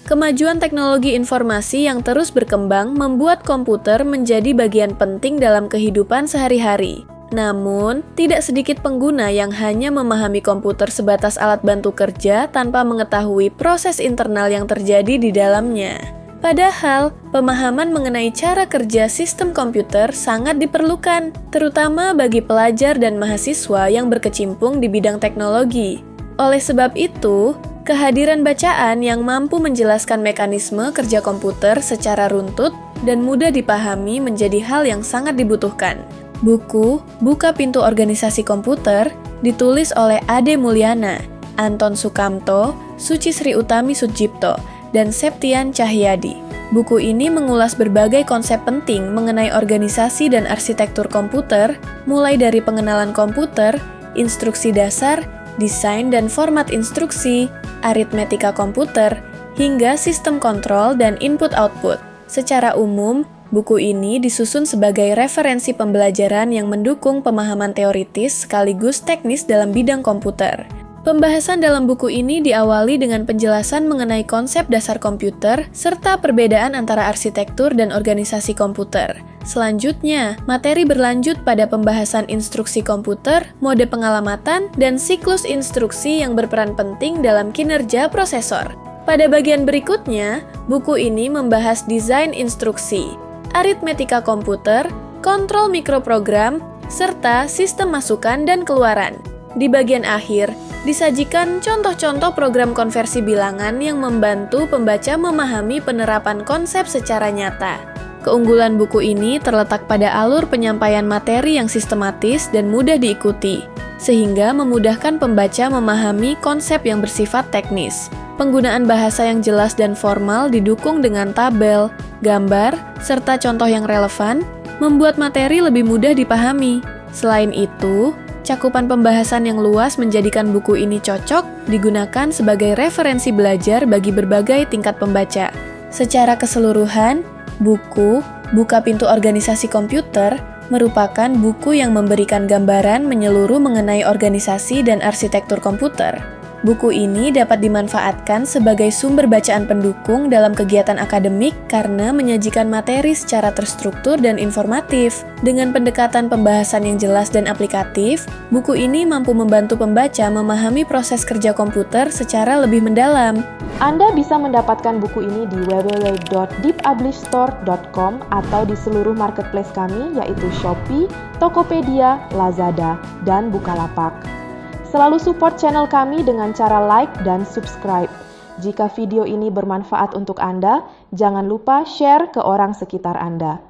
Kemajuan teknologi informasi yang terus berkembang membuat komputer menjadi bagian penting dalam kehidupan sehari-hari. Namun, tidak sedikit pengguna yang hanya memahami komputer sebatas alat bantu kerja tanpa mengetahui proses internal yang terjadi di dalamnya. Padahal, pemahaman mengenai cara kerja sistem komputer sangat diperlukan, terutama bagi pelajar dan mahasiswa yang berkecimpung di bidang teknologi. Oleh sebab itu, kehadiran bacaan yang mampu menjelaskan mekanisme kerja komputer secara runtut dan mudah dipahami menjadi hal yang sangat dibutuhkan. Buku Buka Pintu Organisasi Komputer ditulis oleh Ade Mulyana, Anton Sukamto, Suci Sri Utami Sudjipto, dan Septian Cahyadi. Buku ini mengulas berbagai konsep penting mengenai organisasi dan arsitektur komputer, mulai dari pengenalan komputer, instruksi dasar, desain dan format instruksi, aritmetika komputer, hingga sistem kontrol dan input-output. Secara umum, buku ini disusun sebagai referensi pembelajaran yang mendukung pemahaman teoritis sekaligus teknis dalam bidang komputer. Pembahasan dalam buku ini diawali dengan penjelasan mengenai konsep dasar komputer serta perbedaan antara arsitektur dan organisasi komputer. Selanjutnya, materi berlanjut pada pembahasan instruksi komputer, mode pengalamatan, dan siklus instruksi yang berperan penting dalam kinerja prosesor. Pada bagian berikutnya, buku ini membahas desain instruksi, aritmetika komputer, kontrol mikroprogram, serta sistem masukan dan keluaran. Di bagian akhir, disajikan contoh-contoh program konversi bilangan yang membantu pembaca memahami penerapan konsep secara nyata. Keunggulan buku ini terletak pada alur penyampaian materi yang sistematis dan mudah diikuti, sehingga memudahkan pembaca memahami konsep yang bersifat teknis. Penggunaan bahasa yang jelas dan formal didukung dengan tabel, gambar, serta contoh yang relevan, membuat materi lebih mudah dipahami. Selain itu, cakupan pembahasan yang luas menjadikan buku ini cocok digunakan sebagai referensi belajar bagi berbagai tingkat pembaca. Secara keseluruhan, buku Buka Pintu Organisasi Komputer merupakan buku yang memberikan gambaran menyeluruh mengenai organisasi dan arsitektur komputer. Buku ini dapat dimanfaatkan sebagai sumber bacaan pendukung dalam kegiatan akademik karena menyajikan materi secara terstruktur dan informatif. Dengan pendekatan pembahasan yang jelas dan aplikatif, buku ini mampu membantu pembaca memahami proses kerja komputer secara lebih mendalam. Anda bisa mendapatkan buku ini di www.deeppublishstore.com atau di seluruh marketplace kami yaitu Shopee, Tokopedia, Lazada, dan Bukalapak. Selalu support channel kami dengan cara like dan subscribe. Jika video ini bermanfaat untuk Anda, jangan lupa share ke orang sekitar Anda.